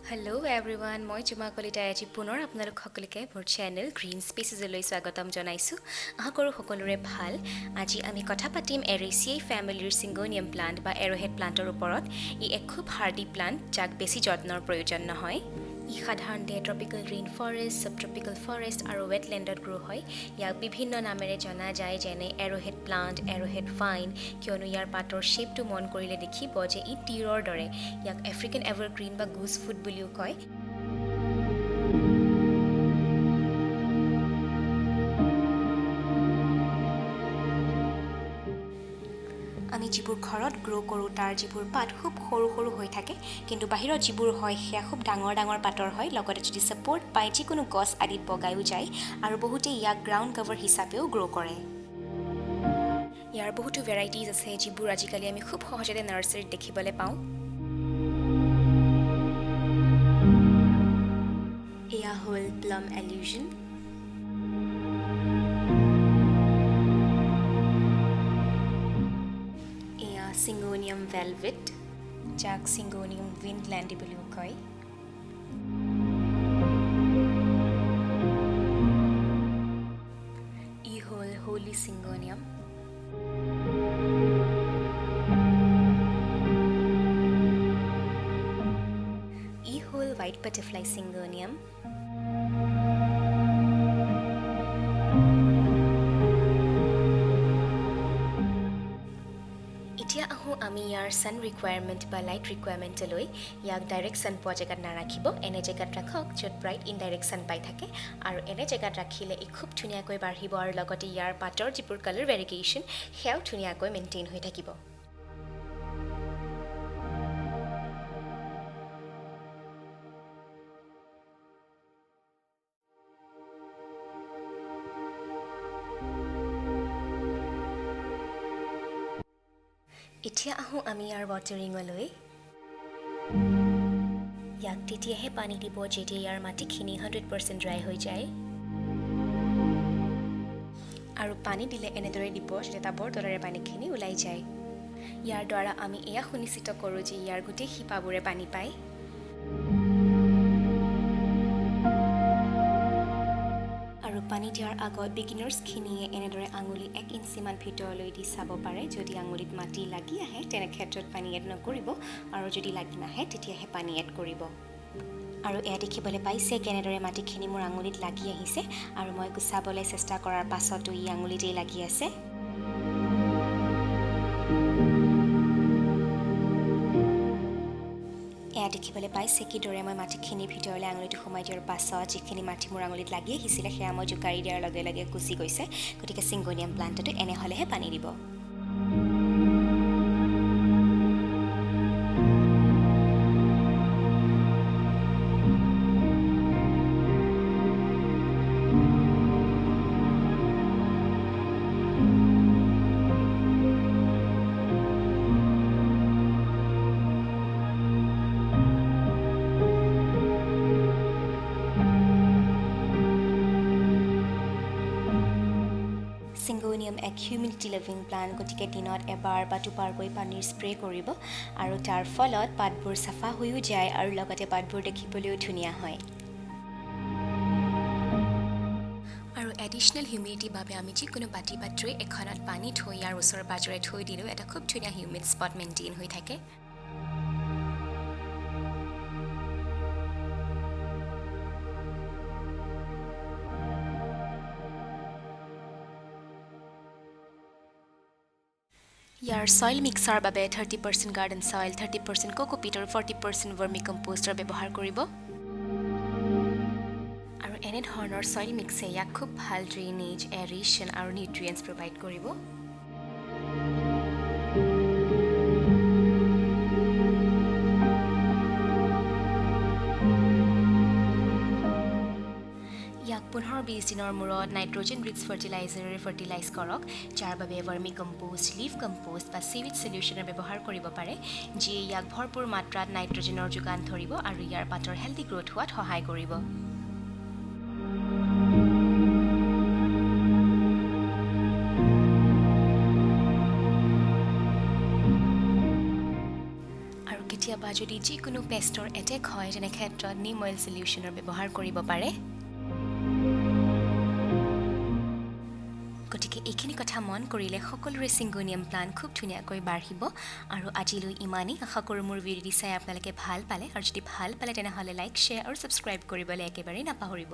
Hello everyone, মই জুমা কলিতা আজি পুনৰ আপোনালোক সকলোকে মোৰ চেনেল Greenspaces লৈ স্বাগতম জনাইছো। আশা কৰোঁ সকলোৰে ভাল। আজি আমি কথা পাতিম Araceae ফ্যামিলিৰ Syngonium প্লান্ট বা arrowhead প্লান্টৰ ওপৰত। ই এক খুব হাৰ্ডি প্লান্ট যাক বেছি যত্নৰ প্ৰয়োজন নহয়। ই সাধাৰণতে ট্ৰপিকেল ৰেইন ফৰেষ্ট, সাবট্ৰপিকেল ফৰেষ্ট আৰু ৱেটলেণ্ডত গ্ৰো হয়। ইয়াক বিভিন্ন নামেৰে জনা যায় যেনে arrowhead প্লান্ট, arrowhead vine, কিয়নো ইয়াৰ পাতৰ শ্বেপটো মন কৰিলে দেখিব যে ই তীৰৰ দৰে। ইয়াক আফ্ৰিকান এভাৰগ্ৰীণ বা গুজ ফুড বুলিও কয়। আমি যিবোৰ ঘৰত গ্ৰো কৰোঁ তাৰ যিবোৰ পাত খুব সৰু সৰু হৈ থাকে, কিন্তু বাহিৰত যিবোৰ হয় সেয়া খুব ডাঙৰ ডাঙৰ পাতৰ হয়। লগতে যদি ছাপোৰ্ট পায় যিকোনো গছ আদিত বগায়ো যায় আৰু বহুতে ইয়াক গ্ৰাউণ্ড কভাৰ হিচাপেও গ্ৰো কৰে। ইয়াৰ বহুতো ভেৰাইটিজ আছে যিবোৰ আজিকালি আমি খুব সহজতে নাৰ্চাৰীত দেখিবলৈ পাওঁ। এয়া হ'ল PLUM ALLUSION। এয়া Syngonium velvet, যাক Syngonium windlandi বুলিও কয়। ই হ'ল holy Syngonium। ই হ'ল white butterfly Syngonium। এতিয়া আহোঁ আমি ইয়াৰ ছান ৰিকুৱাৰমেণ্ট বা লাইট ৰিকুৱাৰমেণ্টলৈ। ইয়াক ডাইৰেক্ট ছান পোৱা জেগাত নাৰাখিব, এনে জেগাত ৰাখক য'ত ব্ৰাইট ইনডাইৰেক্ট ছান পাই থাকে, আৰু এনে জেগাত ৰাখিলে ই খুব ধুনীয়াকৈ বাঢ়িব আৰু লগতে ইয়াৰ পাতৰ যিবোৰ কালাৰ ভেৰিয়েশ্যন সেয়াও ধুনীয়াকৈ মেইনটেইন হৈ থাকিব। এতিয়া আহোঁ আমি ইয়াৰ ৱাটাৰিঙলৈ। ইয়াক তেতিয়াহে পানী দিব যেতিয়া ইয়াৰ মাটিখিনি 100% ড্ৰাই হৈ যায়, আৰু পানী দিলে এনেদৰে দিব যেতিয়া টাবৰ তলেৰে পানীখিনি ওলাই যায়। ইয়াৰ দ্বাৰা আমি এয়া সুনিশ্চিত কৰোঁ যে ইয়াৰ গোটেই শিপাবোৰে পানী পায়। আৰু পানী দিয়াৰ আগত বিগিনাৰ্ছখিনিয়ে এনেদৰে আঙুলি 1 ইঞ্চিমান ভিতৰলৈ দি চাব পাৰে। যদি আঙুলিত মাটি লাগি আহে তেনে ক্ষেত্ৰত পানী এড নকৰিব, আৰু যদি লাগি নাহে তেতিয়াহে পানী এড কৰিব। আৰু এয়া দেখিবলৈ পাইছে কেনেদৰে মাটিখিনি মোৰ আঙুলিত লাগি আহিছে, আৰু মই গুচাবলৈ চেষ্টা কৰাৰ পাছতো ই আঙুলিতেই লাগি আছে। এয়া দেখিবলৈ পাইছে কিদৰে মই মাটিখিনিৰ ভিতৰলৈ আঙুলিটো সোমাই দিয়াৰ পাছত যিখিনি মাটি মোৰ আঙুলিত লাগি আহিছিলে সেয়া মই জোকাৰি দিয়াৰ লগে লগে গুচি গৈছে। গতিকে Syngonium প্লান্টতো এনে হ'লেহে পানী দিব। Syngonium এক হিউমিডিটি লিভিং প্লান্ট, গতিকে দিনত এবাৰ বা দুবাৰকৈ পানীৰ স্প্ৰে কৰিব, আৰু তাৰ ফলত পাতবোৰ চাফা হৈও যায় আৰু লগতে পাতবোৰ দেখিবলৈও ধুনীয়া হয়। আৰু এডিশ্যনেল হিউমিডিটিৰ বাবে আমি যিকোনো বাতি বা ট্ৰে এখনত পানী থৈ ইয়াৰ ওচৰে পাজৰে থৈ দিলেও এটা খুব ধুনীয়া হিউমিড স্পট মেইনটেইন হৈ থাকে। ইয়াৰ ছইল মিক্সাৰ বাবে 30% গাৰ্ডেন ছইল, 30% কোকোপিট আৰু 40% ভাৰ্মি কম্পোষ্টৰ ব্যৱহাৰ কৰিব। আৰু এনেধৰণৰ ছইল মিক্সে ইয়াক খুব ভাল ড্ৰেইনেজ, এৰেশ্যন আৰু নিউট্ৰিয়েণ্টছ প্ৰভাইড কৰিব। ইয়াক 15-20 দিনৰ মূৰত নাইট্ৰজেন ৰিচ ফাৰ্টিলাইজাৰেৰে ফাৰ্টিলাইজ কৰক, যাৰ বাবে ভাৰ্মি কম্পোষ্ট, লিভ কম্পোষ্ট বা চিউইড সলিউশ্যনৰ ব্যৱহাৰ কৰিব পাৰে, যিয়ে ইয়াক ভৰপূৰ মাত্ৰাত নাইট্ৰজেনৰ যোগান ধৰিব আৰু ইয়াৰ পাতৰ হেল্ডি গ্ৰোথ হোৱাত সহায় কৰিব। কেতিয়াবা যদি যিকোনো পেষ্টৰ এটেক হয় তেনে ক্ষেত্ৰত নিম অইল সলিউশ্যনৰ ব্যৱহাৰ কৰিব পাৰে গতিকে এইখিনি কথা মন কৰিলে সকলোৰে সিংগোনিয়াম প্লান্ট খুব ধুনীয়াকৈ বাঢ়িব আৰু আজিলৈ ইমানেই আশা কৰোঁ মোৰ ভিডিঅ'টি চাই আপোনালোকে ভাল পালে আৰু যদি ভাল পালে তেনেহ'লে লাইক শ্বেয়াৰ আৰু ছাবস্ক্ৰাইব কৰিবলৈ একেবাৰে নাপাহৰিব